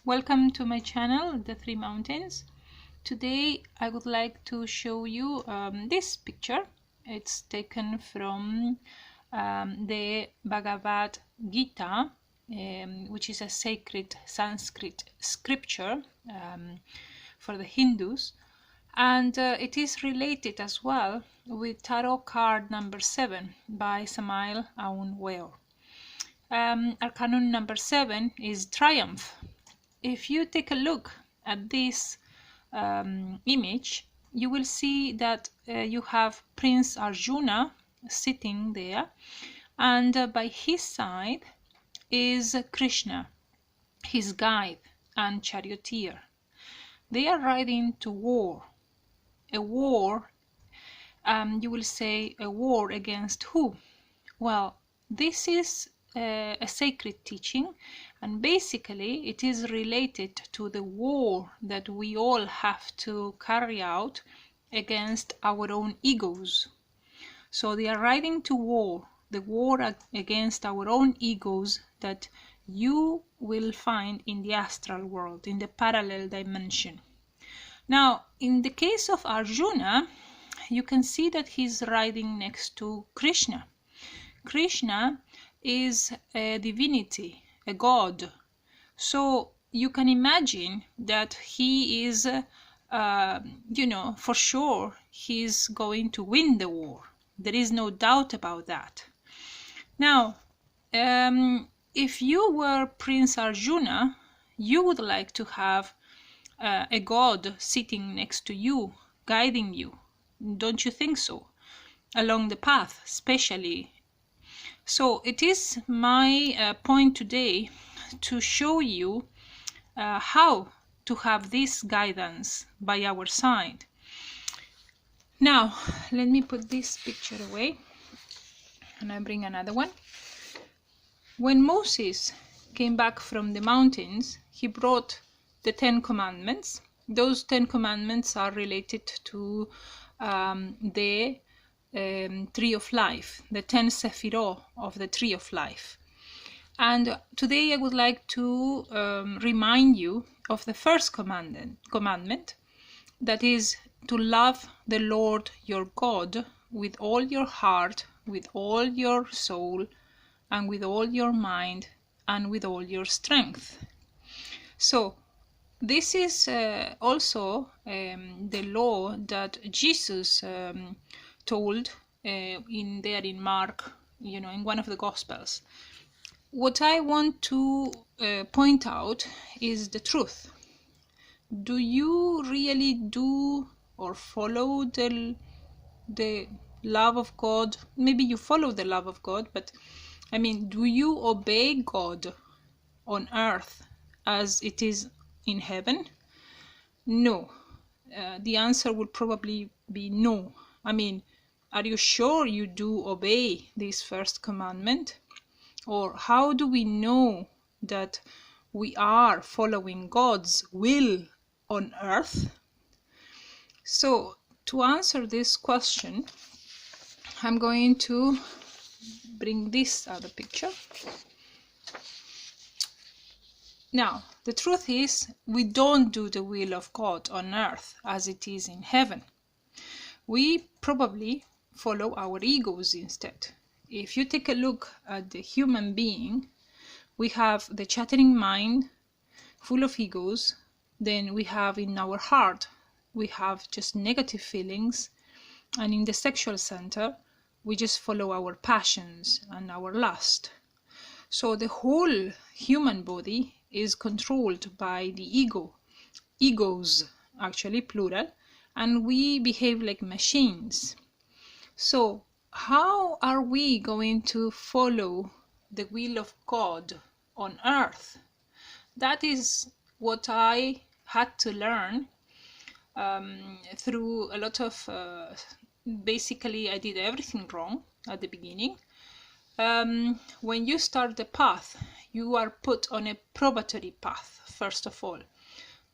Welcome to my channel, The Three Mountains. Today I would like to show you this picture. It's taken from the Bhagavad Gita, which is a sacred Sanskrit scripture for the Hindus, and it is related as well with tarot card number 7 by Samael Aun Weor. Arcanum number 7 is Triumph. If you take a look at this image, you will see that you have Prince Arjuna sitting there, and by his side is Krishna, his guide and charioteer. They are riding to war. A war, you will say, a war against who? Well, this is a sacred teaching, and basically it is related to the war that we all have to carry out against our own egos. So they are riding to war, the war against our own egos that you will find in the astral world, in the parallel dimension. Now, in the case of Arjuna, you can see that he's riding next to Krishna. Krishna is a divinity, a god. So you can imagine that he is, for sure, he's going to win the war. There is no doubt about that. Now, if you were Prince Arjuna, you would like to have a god sitting next to you, guiding you. Don't you think so? Along the path, especially. So it is my point today to show you how to have this guidance by our side. Now, let me put this picture away and I bring another one. When Moses came back from the mountains, he brought the 10 commandments. Those 10 commandments are related to the tree of life, the 10 Sephirot of the tree of life. And today I would like to remind you of the first commandment, that is to love the Lord your God with all your heart, with all your soul, and with all your mind, and with all your strength. So this is also the law that Jesus told in Mark, in one of the Gospels. What I want to point out is the truth. Do you really do or follow the love of God? Maybe you follow the love of God, but do you obey God on earth as it is in heaven? No. The answer would probably be no. Are you sure you do obey this first commandment? Or how do we know that we are following God's will on earth? So, to answer this question, I'm going to bring this other picture. Now, the truth is, we don't do the will of God on earth as it is in heaven. We probably follow our egos instead. If you take a look at the human being, we have the chattering mind full of egos. Then we have in our heart, we have just negative feelings. And in the sexual center, we just follow our passions and our lust. So the whole human body is controlled by the egos, actually plural, and we behave like machines. So how are we going to follow the will of God on earth? That is what I had to learn through a lot of, basically I did everything wrong at the beginning. When you start the path, you are put on a probatory path, first of all.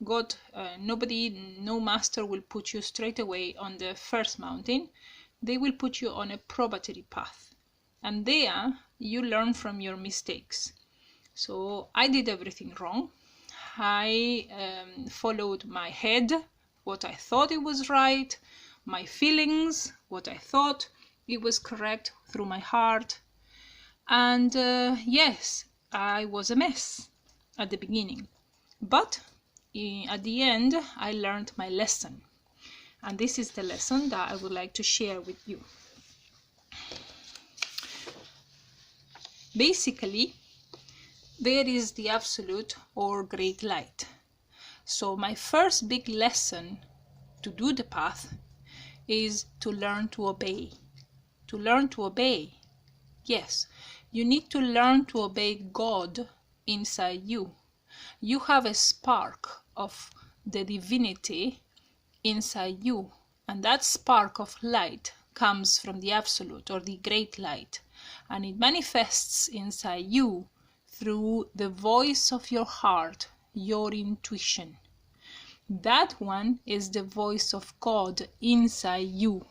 God, no master will put you straight away on the first mountain. They will put you on a probatory path, and there you learn from your mistakes. So I did everything wrong. I followed my head, what I thought it was right, my feelings, what I thought it was correct through my heart. And yes, I was a mess at the beginning. But at the end, I learned my lesson. And this is the lesson that I would like to share with you. Basically, there is the absolute or great light. So my first big lesson to do the path is to learn to obey. To learn to obey. Yes, you need to learn to obey God inside you. You have a spark of the divinity inside you, and that spark of light comes from the absolute or the great light, and it manifests inside you through the voice of your heart, your intuition. That one is the voice of God inside you.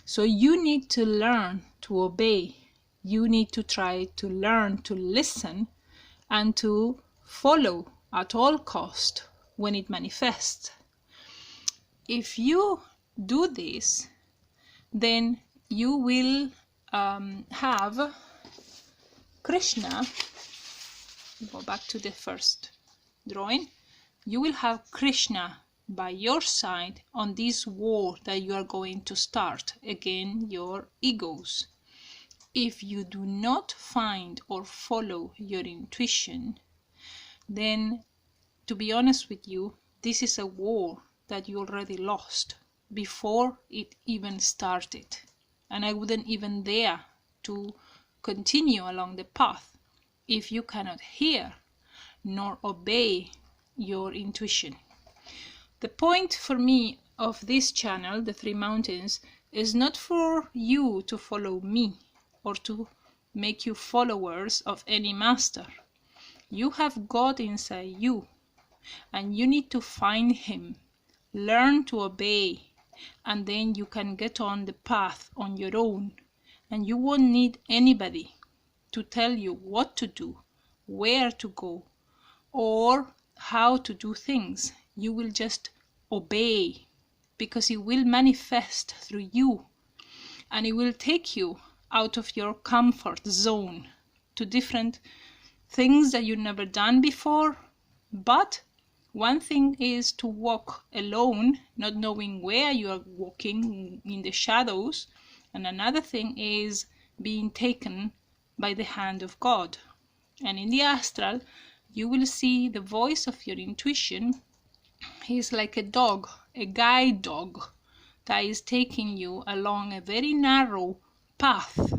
So you need to learn to obey. You need to try to learn to listen and to follow at all cost when it manifests. If you do this, then you will have Krishna. Go back to the first drawing. You will have Krishna by your side on this war that you are going to start against your egos. If you do not find or follow your intuition, then, to be honest with you, this is a war that you already lost before it even started. And I wouldn't even dare to continue along the path if you cannot hear nor obey your intuition. The point for me of this channel, The Three Mountains, is not for you to follow me or to make you followers of any master. You have God inside you, and you need to find Him, learn to obey, and then you can get on the path on your own, and you won't need anybody to tell you what to do, where to go, or how to do things. You will just obey, because it will manifest through you, and it will take you out of your comfort zone to different things that you've never done before. But one thing is to walk alone, not knowing where you are walking in the shadows, and another thing is being taken by the hand of God. And in the astral, you will see the voice of your intuition is like a dog, a guide dog, that is taking you along a very narrow path,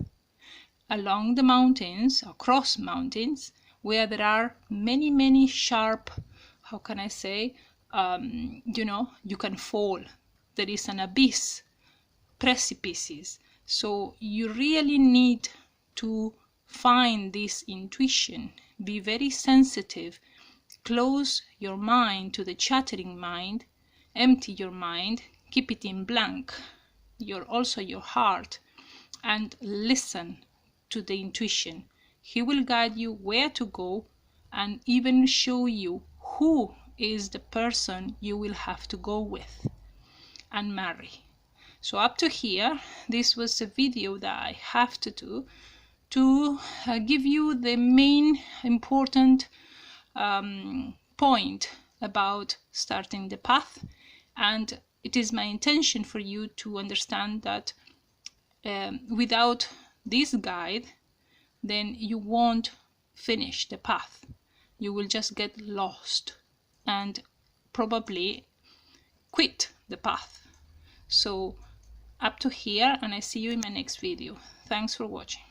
along the mountains, across mountains, where there are many, many sharp, how can I say, you can fall. There is an abyss, precipices. So you really need to find this intuition. Be very sensitive. Close your mind to the chattering mind. Empty your mind. Keep it in blank. Also your heart. And listen to the intuition. He will guide you where to go and even show you who is the person you will have to go with and marry. So up to here, this was a video that I have to do to give you the main important point about starting the path. And it is my intention for you to understand that without this guide, then you won't finish the path. You will just get lost and probably quit the path. So up to here, and I see you in my next video. Thanks for watching.